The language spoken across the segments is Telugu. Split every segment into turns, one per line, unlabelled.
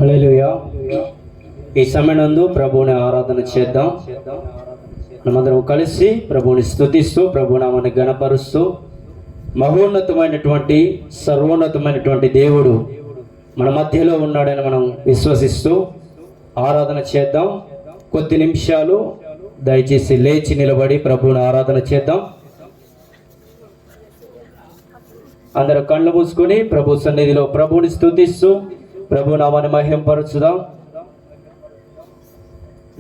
హల్లెలూయా. ఈ సమయనందు ప్రభువుని ఆరాధన చేద్దాం. మనమందరం కలిసి ప్రభువుని స్తుతిస్తూ ప్రభునామాన్ని గణపరుస్తూ మహోన్నతమైనటువంటి సర్వోన్నతమైనటువంటి దేవుడు మన మధ్యలో ఉన్నాడని మనం విశ్వసిస్తూ ఆరాధన చేద్దాం. కొద్ది నిమిషాలు దయచేసి లేచి నిలబడి ప్రభువుని ఆరాధన చేద్దాం. అందరూ కళ్ళు మూసుకొని ప్రభు సన్నిధిలో ప్రభువుని స్తుతిస్తూ ప్రభు నామాన్ని మహింపరచుదాం.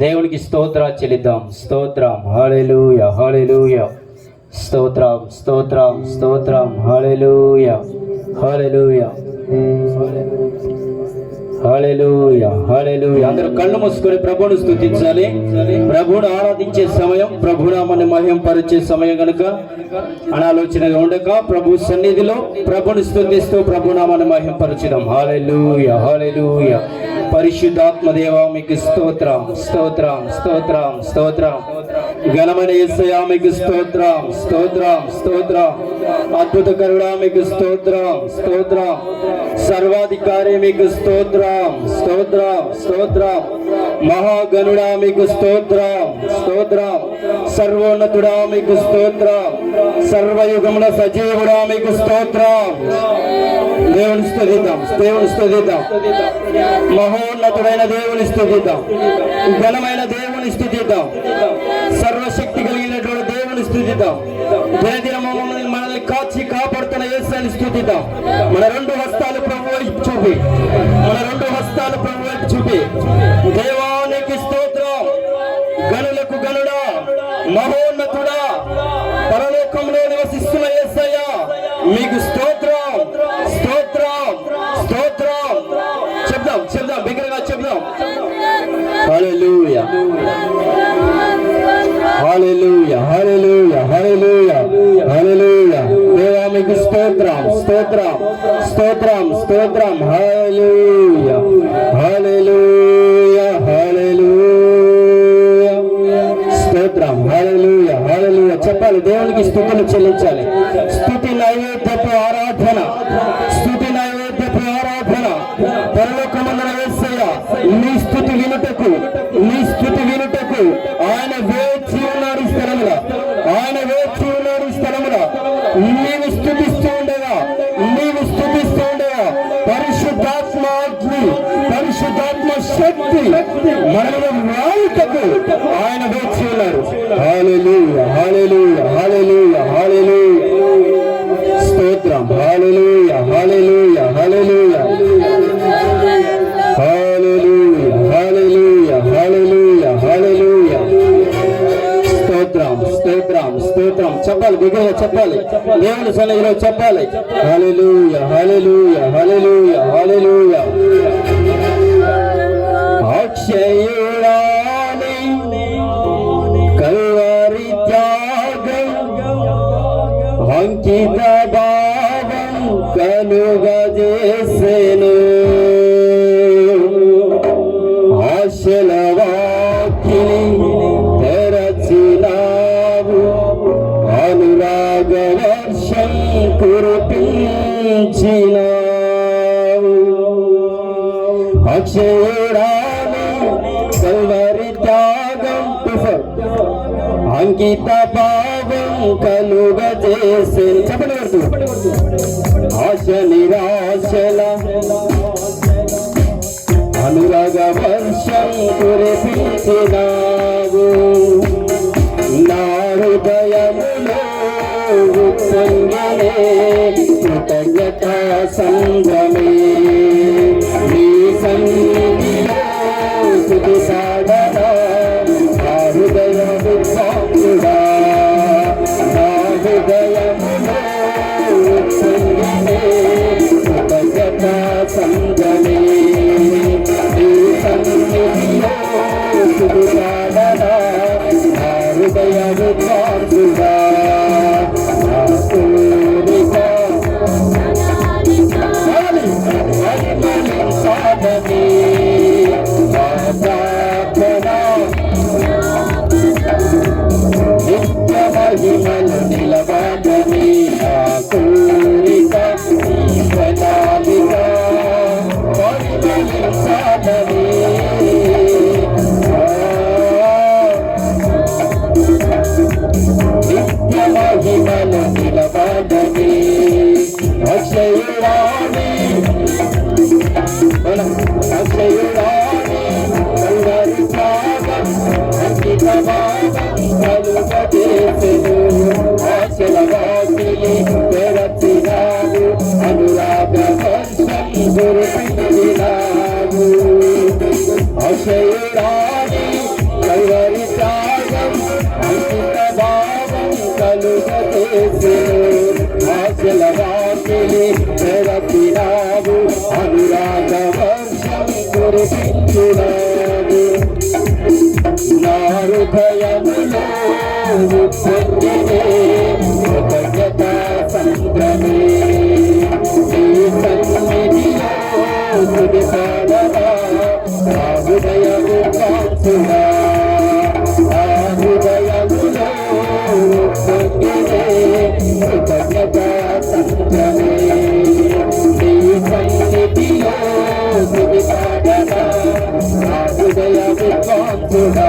దేవునికి స్తోత్రాలు చెల్లిద్దాం. స్తోత్రం, హల్లెలూయా, హల్లెలూయా. స్తోత్రం, స్తోత్రం, స్తోత్రం, హల్లెలూయా, హల్లెలూయా, హల్లెలూయా, హల్లెలూయా. అందరూ కళ్ళు మూసుకొని ప్రభువును స్తుతించాలి. ప్రభువును ఆరాధించే సమయం, ప్రభు నామాన్ని మహింపరిచే సమయం కనుక అనాలోచనగా ఉండక ప్రభు సన్నిధిలో ప్రభువును స్తుతిస్తూ ప్రభు నామాన్ని మహింపరచుదాం. హల్లెలూయా, హల్లెలూయా. పరిశుద్ధాత్మ దేవా మీకు స్తోత్రం, స్తోత్రం, స్తోత్రం, స్తోత్రం. ఘనమైన యేసయ్యా మీకు స్తోత్రం, స్తోత్రం, స్తోత్రం. అద్భుతకరుడా మీకు స్తోత్రం, స్తోత్రం. సర్వాధికారి మీకు స్తోత్రం, స్తోత్రం, స్తోత్రం. మహాగణుడా మీకు స్తోత్రం, స్తోత్రం. సర్వోన్నతుడా మీకు స్తోత్రం, సర్వయుగముల సజీవుడా మీకు స్తోత్రం. దేవుని స్తుతిద్దాం, దేవుని స్తుతిద్దాం. మహోన్నతుడైన దేవుని స్తుతిద్దాం, ఘనమైన దేవుని స్తుతిద్దాం, సర్వశక్తి కలిగినటువంటి దేవుని స్తుతిద్దాం. దినదిన మనల్ని కాచి కాపాడుతున్న యేసుని స్తుతిద్దాం. మన రెండు హస్తాలు ప్రభు వైపు చూపి, మన రెండు హస్తాలు ప్రభు వైపు చూపి దేవానికి స్తోత్రం. గనులకు గనుడా, మహోన్నతుడా, పరలోకంలో నివసిస్తున్న యేసయ్యా మీకు స్తోత్రం, స్తోత్రం, స్తోత్రం. చెప్దాం, చెప్దాం, బిగ్గరగా చెప్దాం. హల్లెలూయా, హల్లెలూయా, హల్లెలూయా, హల్లెలూయా, హల్లెలూయా. దేవా మీకు స్తోత్రం, స్తోత్రం, స్తోత్రం, స్తోత్రం. హల్లెలూయా, హల్లెలూయా, హల్లెలూయా. స్తోత్రం, హల్లెలూయా, హల్లెలూయా. చెప్పాలి, దేవునికి స్తుతులు చెల్లించాలి. స్తుతి నైవేద్యపు ఆరాధన, స్తుతి నైవేద్యపు ఆరాధన. పరలోకమందున యేసయ్యా నీ స్తుతి వినుటకు, నీ స్తుతి వినుటకు ఆయన వేచి ఉన్నాడు స్థలములో, ఆయన వేచి ఉన్నాడు స్థలములో. నీవు స్తుతిస్తూ ఉండగా, నీవు స్తుతిస్తూ ఉండగా పరిశుద్ధాత్మాగ్ని, పరిశుద్ధాత్మ శక్తి మనలో వాయుటకు ఆయన వేచి ఉన్నారు. హల్లెలూయా, హల్లెలూయా, హల్లెలూయా, హల్లెలూయా. స్తోత్రం, హల్లెలూయా, హల్లెలూయా, హల్లెలూయా, హల్లెలూయా, హల్లెలూయా, హల్లెలూయా, హల్లెలూయా. స్తోత్రం, స్తోత్రం, స్తోత్రం. చెప్పాలి, బిగ్గరగా చెప్పాలి, దేవుని సన్నిధిలో చెప్పాలి. హల్లెలూయా, హల్లెలూయా, హల్లెలూయా, హల్లెలూయా. అక్షయురాలి కల్వరి త్యాగం, అంకిత భావం కలుగజేసెను. ఆశల వాకిలి తెరచినావు, అనురాగ వర్షం కురిపించినావు. అక్షయురాలి కల్వరి త్యాగం, అంకిత భావం కలుగజేసే. చెప్పండి, ఆశ నిరాశల అనురాగ వర్షం కురిపించినావు. నా హృదయములో ఉప్పొంగెనే కృతజ్ఞత సంగమే. నీ సన్నిధిలో స్తుతి సాధన, నా హృదయము సాక్షుడా, నా హృదయములో ఉప్పొంగెనే కృతజ్ఞత సంగమే. నీ సన్నిధిలో స్తుతి సాధన, నా హృదయము సాక్షుడా. నిలబడని కోరిక ప్రణాళిక భావం కలుగజేసెను ఆశల వాకిలి తెరచినావు అనురాగ వర్షం కురిపించినావు ఆశయురాని కైవరి త్యాగం అంకిత భావం కలుగజేసెను ఆశల వాకిలి తెరచినావు అనురాగ వర్షం కురిపించినావు నా హృదయములో ఉప్పొంగినే కృతజ్ఞతా సంద్రమే నీ సన్నిధిలో స్తుతిపాడగా నా హృదయము కాంచుగా నా హృదయములో ఉప్పొంగినే కృతజ్ఞతా సంద్రమే నీ సన్నిధిలో స్తుతిపాడగా నా హృదయము కాంచుగా